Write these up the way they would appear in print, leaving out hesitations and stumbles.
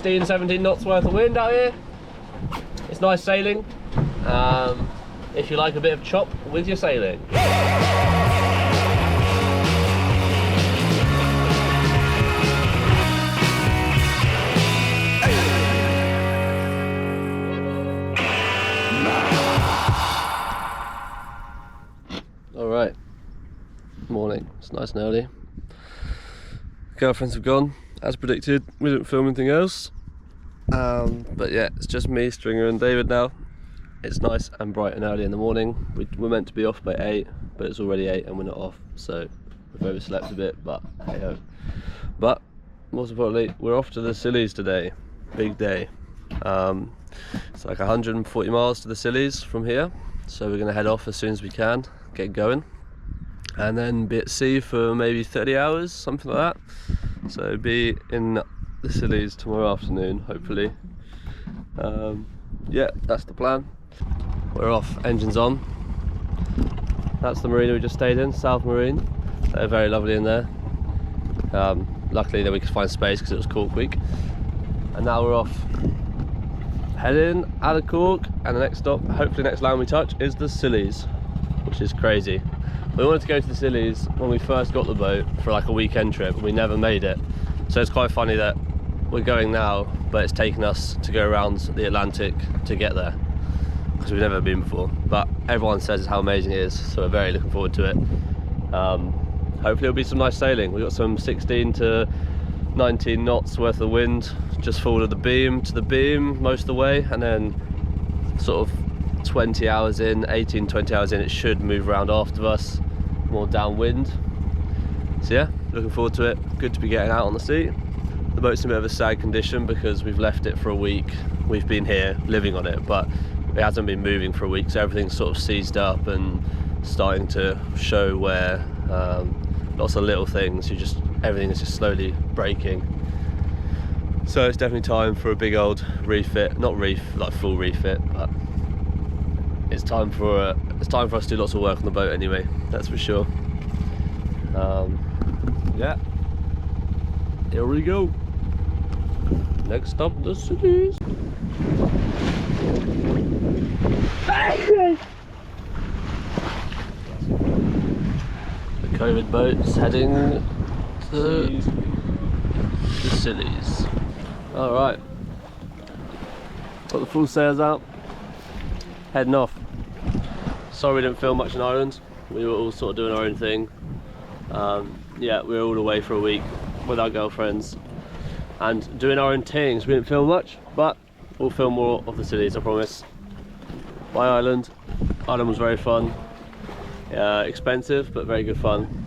16, 17 knots worth of wind out here. It's nice sailing, if you like a bit of chop with your sailing. Alright, morning, it's nice and early. Girlfriends have gone, as predicted. We didn't film anything else. But yeah, it's just me, Stringer and David now. It's nice and bright and early in the morning. We're meant to be off by 8, but it's already 8 and we're not off, so we've overslept a bit, but hey ho. But most importantly, we're off to the Scillys today. Big day. It's like 140 miles to the Scillys from here, so we're going to head off as soon as we can, get going, and then be at sea for maybe 30 hours, something like that. So be in the Scillys tomorrow afternoon, hopefully. Yeah, that's the plan. We're off, engines on. That's the marina we just stayed in, South Marine. They're very lovely in there. Luckily that we could find space because it was Cork week. And now we're off, heading out of Cork, and the next stop, hopefully next land we touch, is the Scillys, which is crazy. We wanted to go to the Scillys when we first got the boat for like a weekend trip, and we never made it. So it's quite funny that we're going now, but it's taken us to go around the Atlantic to get there, because we've never been before. But everyone says how amazing it is, so we're very looking forward to it. Hopefully it'll be some nice sailing. We've got some 16 to 19 knots worth of wind, just forward of the beam to the beam most of the way, and then sort of 20 hours in, 18, 20 hours in, it should move around after us, more downwind. So yeah, looking forward to it. Good to be getting out on the sea. The boat's in a bit of a sad condition because we've left it for a week. We've been here living on it, but it hasn't been moving for a week, so everything's sort of seized up and starting to show wear. Lots of little things, everything is just slowly breaking. So it's definitely time for a big old refit. Not like full refit, but it's time for us to do lots of work on the boat anyway, that's for sure. Yeah, here we go. Next stop, the Scillys. The COVID boat's heading to the Scillys. Alright, got the full sails out, heading off. Sorry we didn't film much in Ireland, we were all sort of doing our own thing. Yeah, we were all away for a week with our girlfriends and doing our own things. We didn't film much, but we'll film more of the Scillys, I promise. Bye Ireland. Ireland was very fun. Expensive, but very good fun.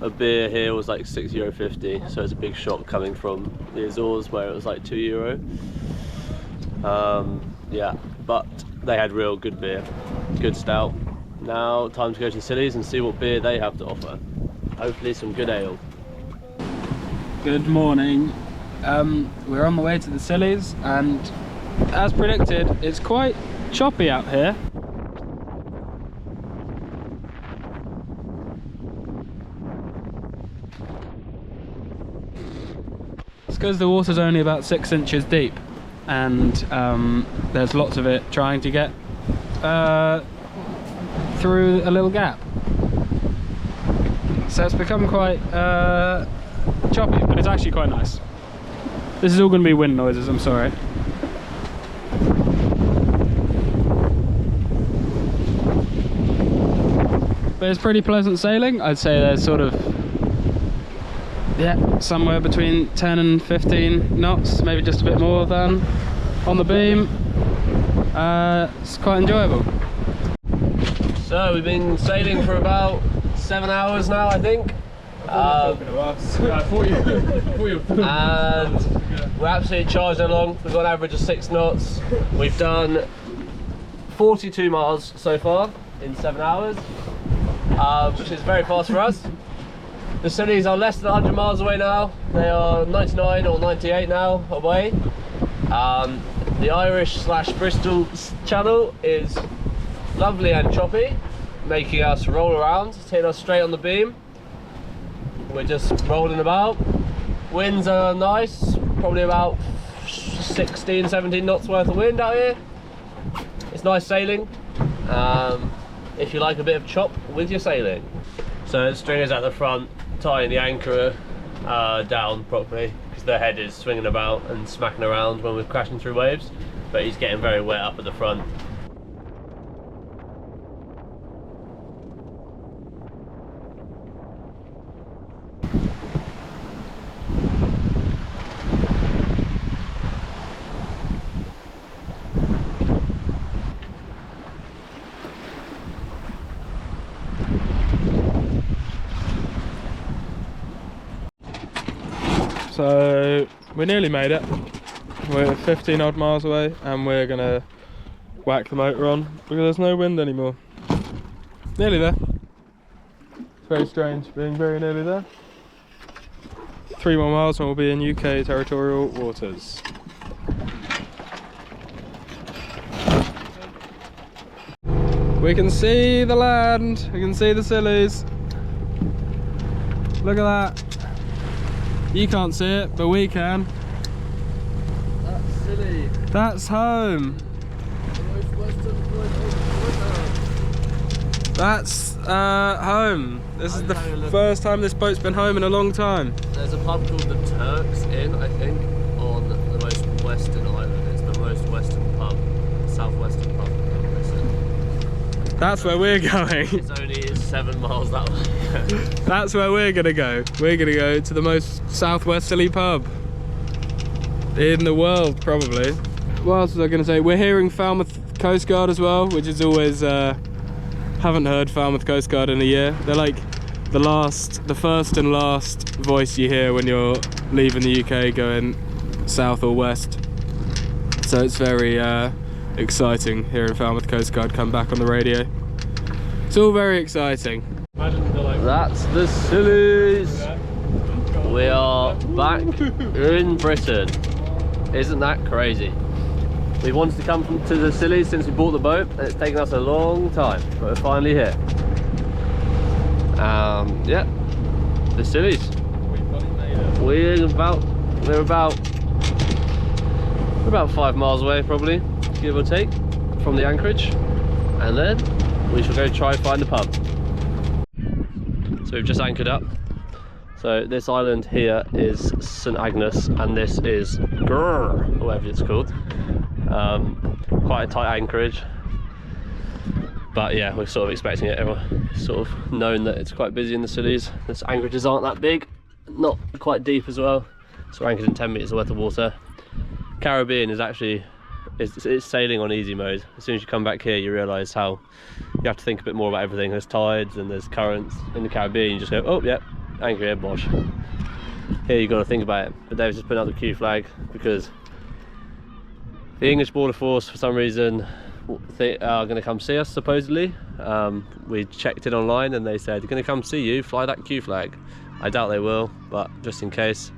A beer here was like €6.50, so it's a big shock coming from the Azores where it was like €2. Yeah, but they had real good beer, good stout. Now time to go to the Scillys and see what beer they have to offer. Hopefully some good ale. Good morning. We're on the way to the Scillys, and as predicted, it's quite choppy out here. It's because the water's only about 6 inches deep, and there's lots of it trying to get through a little gap. So it's become quite choppy, but it's actually quite nice. This is all going to be wind noises, I'm sorry. But it's pretty pleasant sailing. I'd say there's sort of, yeah, somewhere between 10 and 15 knots, maybe just a bit more than on the beam. It's quite enjoyable. So we've been sailing for about 7 hours now, I think. And we're absolutely charging along. We've got an average of 6 knots. We've done 42 miles so far in 7 hours, which is very fast for us. The Scillys are less than 100 miles away now. They are 99 or 98 now away. The Irish/Bristol channel is lovely and choppy, making us roll around, hitting us straight on the beam. We're just rolling about. Winds are nice, probably about 16, 17 knots worth of wind out here. It's nice sailing. If you like a bit of chop with your sailing. So the stringers at the front, tying the anchor down properly, because the head is swinging about and smacking around when we're crashing through waves, but he's getting very wet up at the front. So we nearly made it. We're 15 odd miles away and we're gonna whack the motor on because there's no wind anymore. Nearly there. It's very strange being very nearly there. 3 more miles and we'll be in UK territorial waters. We can see the land, we can see the Scillys. Look at that. You can't see it, but we can. That's Scilly. That's home. The most western point of the That's home. This is the first time this boat's been home in a long time. There's a pub called the Turks Inn, I think, on the most western island. It's the most western pub, southwestern pub. That's where we're going. It's only 7 miles that way. That's where we're gonna go. We're gonna go to the most southwesterly pub in the world, probably. What else was I gonna say? We're hearing Falmouth Coast Guard as well, which is always, haven't heard Falmouth Coast Guard in a year. They're like the first and last voice you hear when you're leaving the UK going south or west. So it's very exciting hearing Falmouth Coast Guard come back on the radio. It's all very exciting. That's the Scillys. We are back in Britain. Isn't that crazy? We wanted to come to the Scillys since we bought the boat, and it's taken us a long time, but we're finally here. Yeah, the Scillys. We're about 5 miles away, probably, give or take, from the anchorage, and then we shall go try and find the pub. So we've just anchored up. So this island here is St Agnes, and this is Grrr, or whatever it's called. Quite a tight anchorage, but yeah, we're sort of expecting it. Everyone's sort of known that it's quite busy in the Scillys. The anchorages aren't that big, not quite deep as well, so we're anchored in 10 metres worth of water. Caribbean is actually it's sailing on easy mode. As soon as you come back here, you realise how you have to think a bit more about everything. There's tides and there's currents. In the Caribbean, you just go, oh yeah, anchor here, bosh. Here you've got to think about it. But Dave's just putting up the Q flag because the English Border Force, for some reason, they are going to come see us, supposedly. We checked it online and they said, they're going to come see you, fly that Q flag. I doubt they will, but just in case.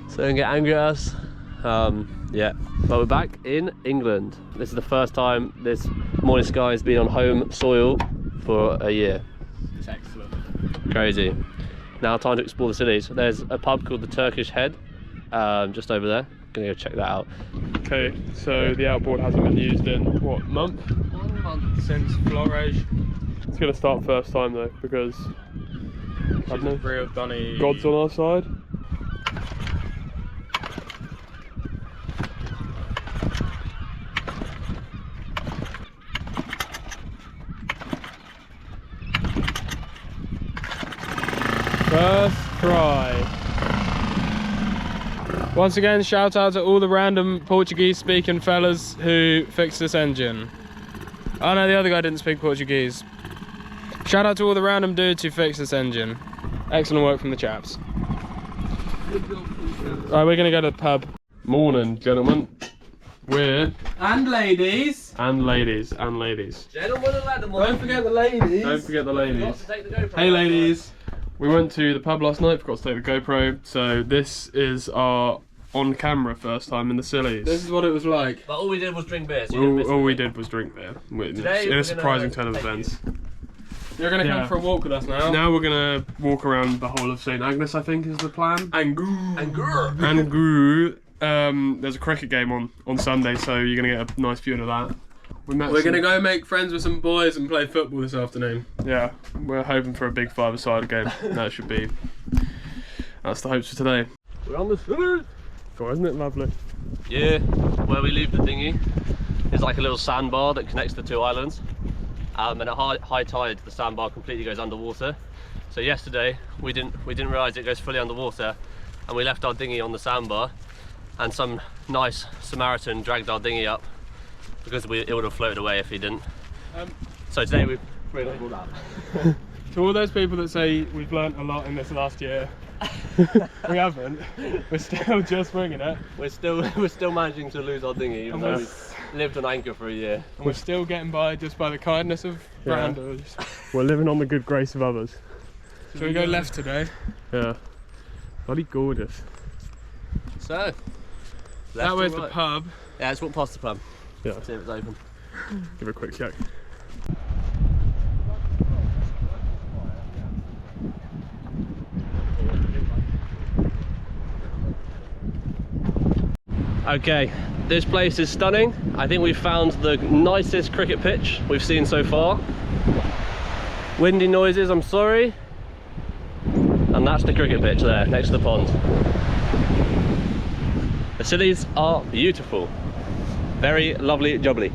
So they don't get angry at us. Yeah, but we're back in England. This is the first time this Morning Sky has been on home soil for a year. It's excellent. Crazy. Now time to explore the Scillys. There's a pub called the Turkish Head, just over there. Gonna go check that out. Okay, so the outboard hasn't been used in, what, month? 1 month. Since Florage. It's gonna start first time though, because I don't know, God's on our side. First try. Once again, shout out to all the random Portuguese speaking fellas who fixed this engine. Oh no, the other guy didn't speak Portuguese. Shout out to all the random dudes who fixed this engine. Excellent work from the chaps. Right, we're gonna go to the pub. Morning, gentlemen. And ladies. And ladies. Gentlemen and ladies. Don't forget the ladies. Don't forget the ladies. To take the GoPro. Hey ladies. We went to the pub last night, forgot to take the GoPro, so this is our on-camera first time in the Scillys. This is what it was like. But all we did was drink beer. So All we did was drink beer, in a surprising turn of events. You're gonna come for a walk with us now. Now we're gonna walk around the whole of St Agnes, I think is the plan. And And grrr. And Guru. there's a cricket game on Sunday, so you're gonna get a nice viewing of that. We're gonna go make friends with some boys and play football this afternoon. Yeah, we're hoping for a big five-a-side game. That should be. That's the hopes for today. We're on the Scillys. God, isn't it lovely? Yeah, where we leave the dinghy is like a little sandbar that connects the two islands. And at high tide, the sandbar completely goes underwater. So yesterday we didn't realise it goes fully underwater, and we left our dinghy on the sandbar, and some nice Samaritan dragged our dinghy up because it would have floated away if he didn't. So today we've realised all that. To all those people that say we've learnt a lot in this last year, we haven't. We're still just winging it. We're still managing to lose our dinghy, even though we've lived on anchor for a year. And we're still getting by just by the kindness of Branders. We're living on the good grace of others. So we go left today. Yeah. Bloody gorgeous. So, that way's the pub. Yeah, let's walk past the pub. Yeah. See if it's open. Give it a quick check. Okay, this place is stunning. I think we've found the nicest cricket pitch we've seen so far. Windy noises, I'm sorry. And that's the cricket pitch there, next to the pond. The Scillys are beautiful. Very lovely jubbly.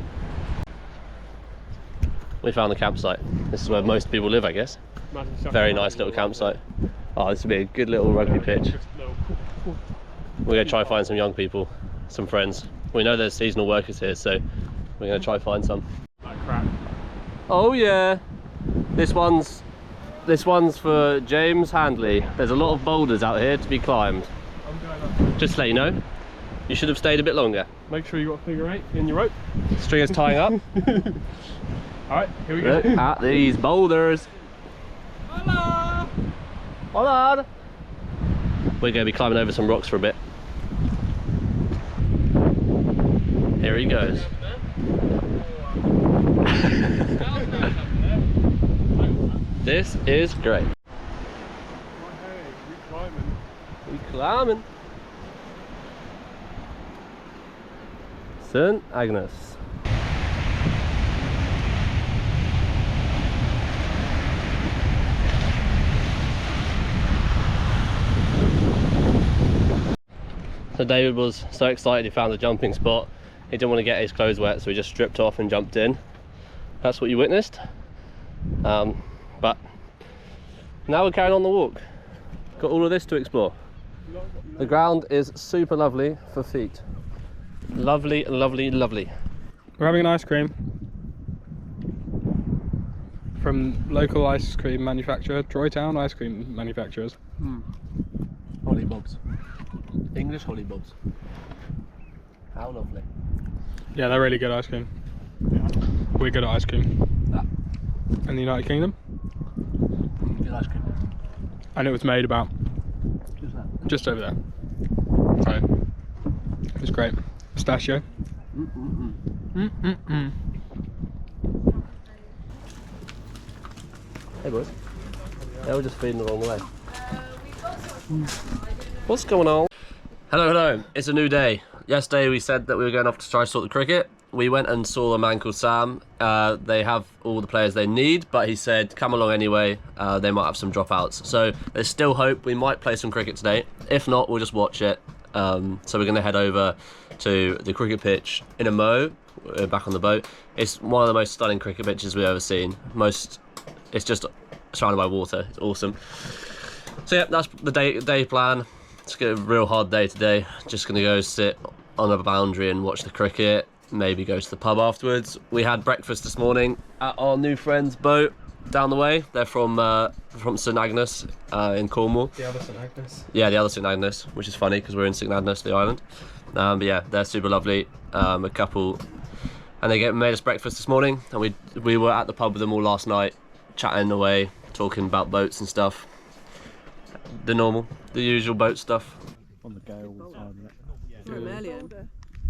We found the campsite. This is where most people live, I guess. Very nice little campsite. Oh, this would be a good little rugby pitch. We're going to try and find some young people, some friends. We know there's seasonal workers here, so we're going to try and find some. Like crap. Oh yeah, this one's for James Handley. There's a lot of boulders out here to be climbed. I'm going up. Just to let you know, you should have stayed a bit longer. Make sure you got a figure 8 in your rope. Stringers tying up. Alright, here we go. Look at these boulders. Hello! Hola! We're going to be climbing over some rocks for a bit. Here he goes. This is great. We climbing. St. Agnes. So David was so excited he found a jumping spot. He didn't want to get his clothes wet, so he just stripped off and jumped in. That's what you witnessed. But now we're carrying on the walk. Got all of this to explore. The ground is super lovely for feet. Lovely, lovely, lovely. We're having an ice cream from local ice cream manufacturer, Troytown Ice Cream Manufacturers. Holly Bobs. English Holly Bobs. How lovely. Yeah, they're really good ice cream. We're good at ice cream. In the United Kingdom. Good ice cream. And it was made about just over there. So it was great. Pistachio. Hey boys. Yeah, we're just feeding the wrong way. What's going on? Hello, hello. It's a new day. Yesterday we said that we were going off to try to sort the cricket. We went and saw a man called Sam. They have all the players they need, but he said come along anyway. They might have some dropouts. So there's still hope we might play some cricket today. If not, we'll just watch it. So we're going to head over to the cricket pitch in a mow. We're back on the boat. It's one of the most stunning cricket pitches we've ever seen. It's just surrounded by water. It's awesome. So yeah, that's the day plan. It's a real hard day today. Just going to go sit on a boundary and watch the cricket. Maybe go to the pub afterwards. We had breakfast this morning at our new friend's boat down the way. They're from St Agnes in Cornwall. The other St Agnes. Yeah, the other St Agnes, which is funny because we're in St Agnes, the island. But yeah, they're super lovely. A couple, and they made us breakfast this morning, and we were at the pub with them all last night, chatting away, talking about boats and stuff. The usual boat stuff. On the go all the time. Saw him earlier.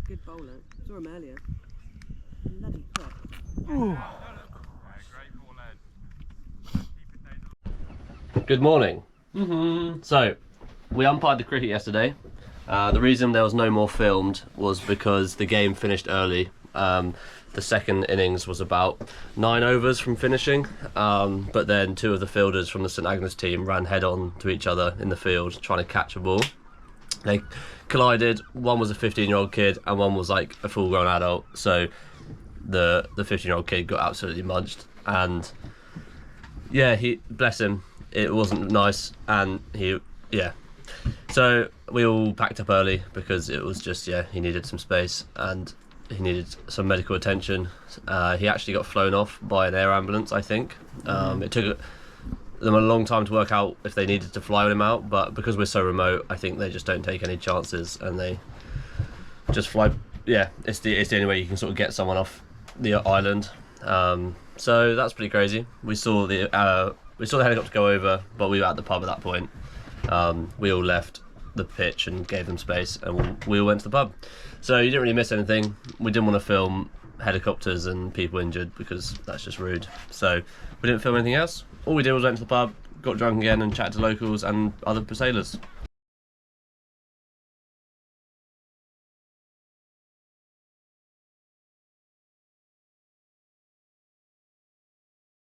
Good bowler. Saw him earlier. Bloody crap. Good morning. So, we umpired the cricket yesterday. The reason there was no more filmed was because the game finished early. The second innings was about 9 overs from finishing, but then 2 of the fielders from the St Agnes team ran head on to each other in the field trying to catch a ball. They collided. One was a 15-year-old kid and one was like a full-grown adult, so the 15-year-old kid got absolutely munched, and yeah, he, bless him, it wasn't nice, and so we all packed up early because it was just, he needed some space and he needed some medical attention. He actually got flown off by an air ambulance, I think. It took them a long time to work out if they needed to fly him out, but because we're so remote, I think they just don't take any chances and they just fly. Yeah, it's the only way you can sort of get someone off the island. So that's pretty crazy. We saw the helicopter go over, but we were at the pub at that point. We all left the pitch and gave them space, and we all went to the pub. So you didn't really miss anything. We didn't want to film helicopters and people injured because that's just rude. So we didn't film anything else. All we did was went to the pub, got drunk again and chatted to locals and other sailors.